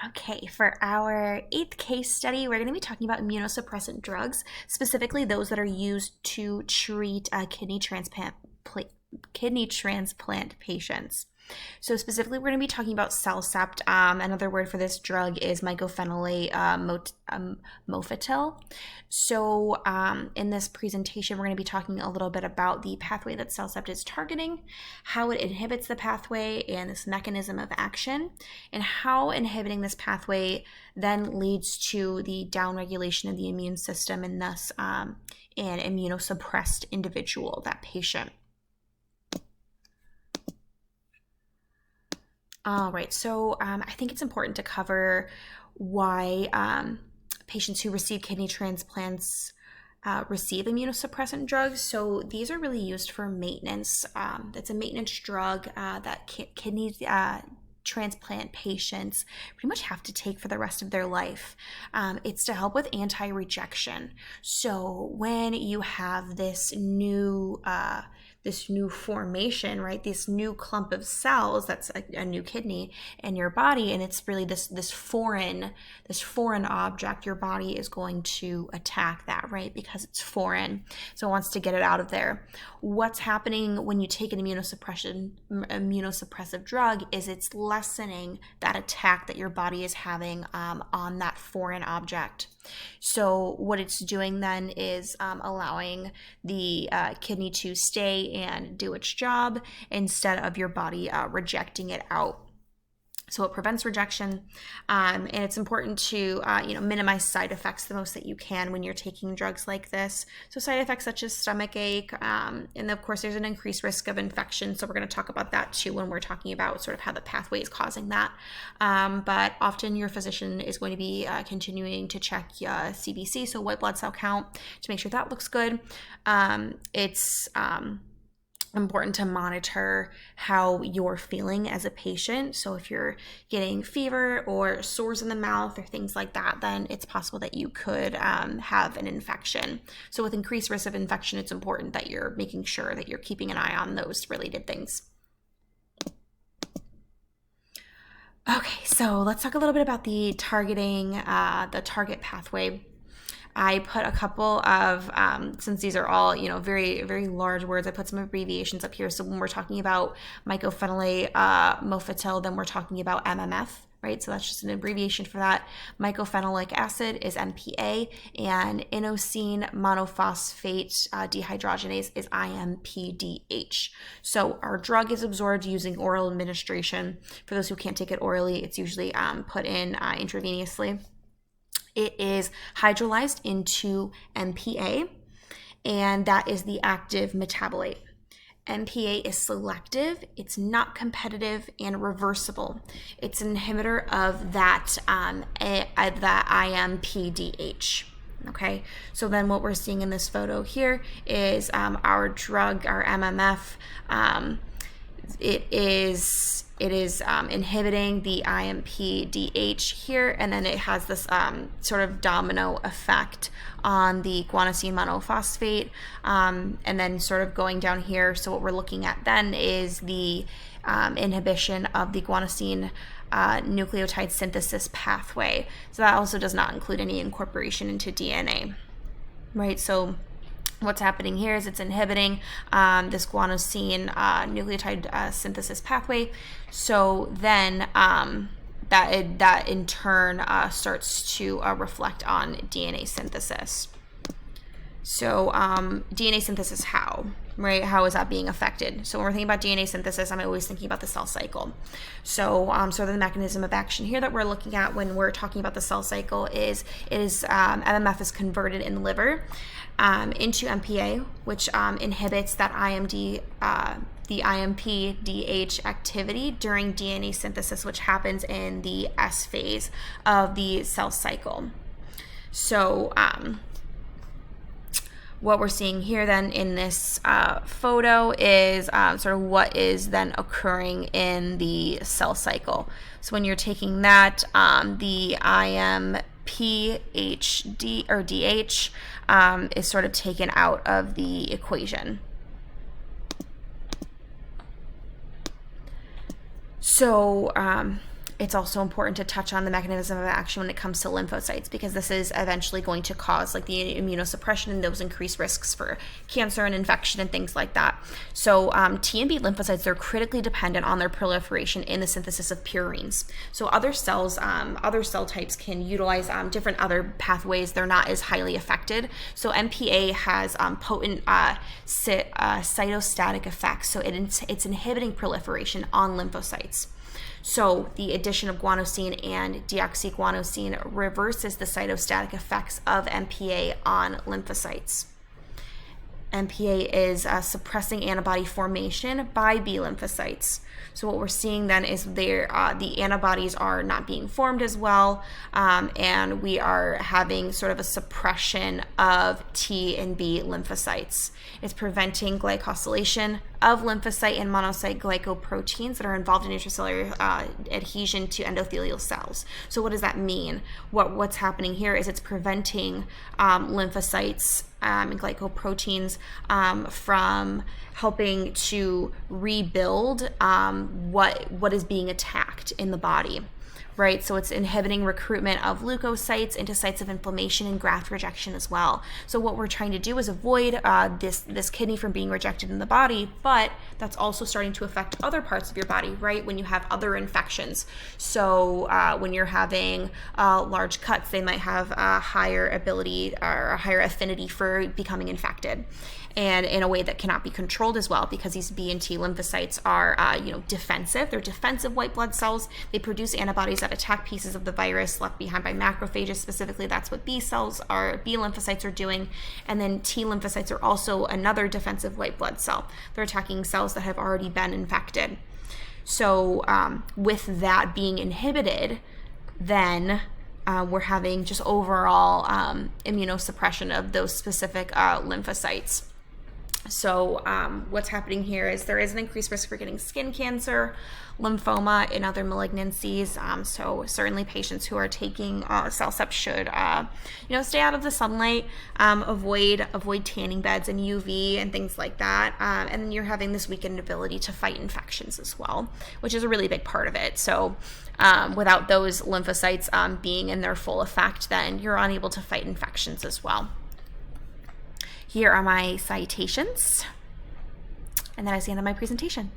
Okay, for our 8th case study, we're going to be talking about immunosuppressant drugs, specifically those that are used to treat kidney transplant patients. So specifically, we're going to be talking about CellCept. Another word for this drug is mycophenolate mofetil. So in this presentation, we're going to be talking a little bit about the pathway that CellCept is targeting, how it inhibits the pathway and this mechanism of action, and how inhibiting this pathway then leads to the downregulation of the immune system and thus an immunosuppressed individual, that patient. All right, so I think it's important to cover why patients who receive kidney transplants receive immunosuppressant drugs. So these are really used for maintenance. It's a maintenance drug that kidney transplant patients pretty much have to take for the rest of their life. It's to help with anti-rejection. So when you have this new formation, right? This new clump of cells, that's a new kidney in your body, and it's really this foreign object. Your body is going to attack that, right? Because it's foreign. So it wants to get it out of there. What's happening when you take an immunosuppressive drug is it's lessening that attack that your body is having on that foreign object. So what it's doing then is allowing the kidney to stay and do its job instead of your body rejecting it out. So it prevents rejection, and it's important to minimize side effects the most that you can when you're taking drugs like this. So side effects such as stomach ache, and of course there's an increased risk of infection. So we're going to talk about that too when we're talking about sort of how the pathway is causing that. But often your physician is going to be continuing to check CBC, so white blood cell count, to make sure that looks good. It's important to monitor how you're feeling as a patient. So if you're getting fever or sores in the mouth or things like that, then it's possible that you could have an infection. So with increased risk of infection, it's important that you're making sure that you're keeping an eye on those related things. Okay, so let's talk a little bit about the target pathway. I put a couple of, since these are all, very, very large words, I put some abbreviations up here. So when we're talking about mycophenolate mofetil, then we're talking about MMF, right? So that's just an abbreviation for that. Mycophenolic acid is MPA, and inosine monophosphate dehydrogenase is IMPDH. So our drug is absorbed using oral administration. For those who can't take it orally, it's usually put in intravenously. It is hydrolyzed into MPA, and that is the active metabolite. MPA is selective, it's not competitive, and reversible. It's an inhibitor of that IMPDH. Okay, so then what we're seeing in this photo here is our drug, our MMF. It is inhibiting the IMPDH here, and then it has this sort of domino effect on the guanosine monophosphate, and then sort of going down here. So what we're looking at then is the inhibition of the guanosine nucleotide synthesis pathway. So that also does not include any incorporation into DNA, right? So what's happening here is it's inhibiting this guanosine nucleotide synthesis pathway. So then that in turn starts to reflect on DNA synthesis. So DNA synthesis, how? Right? How is that being affected? So when we're thinking about DNA synthesis, I'm always thinking about the cell cycle. So sort of the mechanism of action here that we're looking at when we're talking about the cell cycle is MMF is converted in the liver into MPA, which inhibits that the IMPDH activity during DNA synthesis, which happens in the S phase of the cell cycle. So what we're seeing here then in this photo is sort of what is then occurring in the cell cycle. So when you're taking that, the IMPHD or DH is sort of taken out of the equation. So it's also important to touch on the mechanism of action when it comes to lymphocytes, because this is eventually going to cause like the immunosuppression and those increased risks for cancer and infection and things like that. So T and B lymphocytes, they're critically dependent on their proliferation in the synthesis of purines. So other cells, other cell types can utilize different other pathways. They're not as highly affected. So MPA has potent cytostatic effects. So it's inhibiting proliferation on lymphocytes. So the addition of guanosine and deoxyguanosine reverses the cytostatic effects of MPA on lymphocytes. MPA is suppressing antibody formation by B lymphocytes. So what we're seeing then is the antibodies are not being formed as well, and we are having sort of a suppression of T and B lymphocytes. It's preventing glycosylation of lymphocyte and monocyte glycoproteins that are involved in intracellular adhesion to endothelial cells. So what does that mean? What's happening here is it's preventing lymphocytes and glycoproteins from helping to rebuild what is being attacked in the body, right? So it's inhibiting recruitment of leukocytes into sites of inflammation and graft rejection as well. So what we're trying to do is avoid this kidney from being rejected in the body, but that's also starting to affect other parts of your body, right? When you have other infections. So when you're having large cuts, they might have a higher ability or a higher affinity for becoming infected, and in a way that cannot be controlled as well, because these B and T lymphocytes are defensive. They're defensive white blood cells. They produce antibodies that attack pieces of the virus left behind by macrophages. Specifically, that's what B lymphocytes are doing. And then T lymphocytes are also another defensive white blood cell. They're attacking cells that have already been infected. So with that being inhibited, then we're having just overall immunosuppression of those specific lymphocytes. So what's happening here is there is an increased risk for getting skin cancer, lymphoma, and other malignancies. So certainly patients who are taking CellCept should stay out of the sunlight, avoid tanning beds and UV and things like that. And then you're having this weakened ability to fight infections as well, which is a really big part of it. So without those lymphocytes being in their full effect, then you're unable to fight infections as well. Here are my citations, and that is the end of my presentation.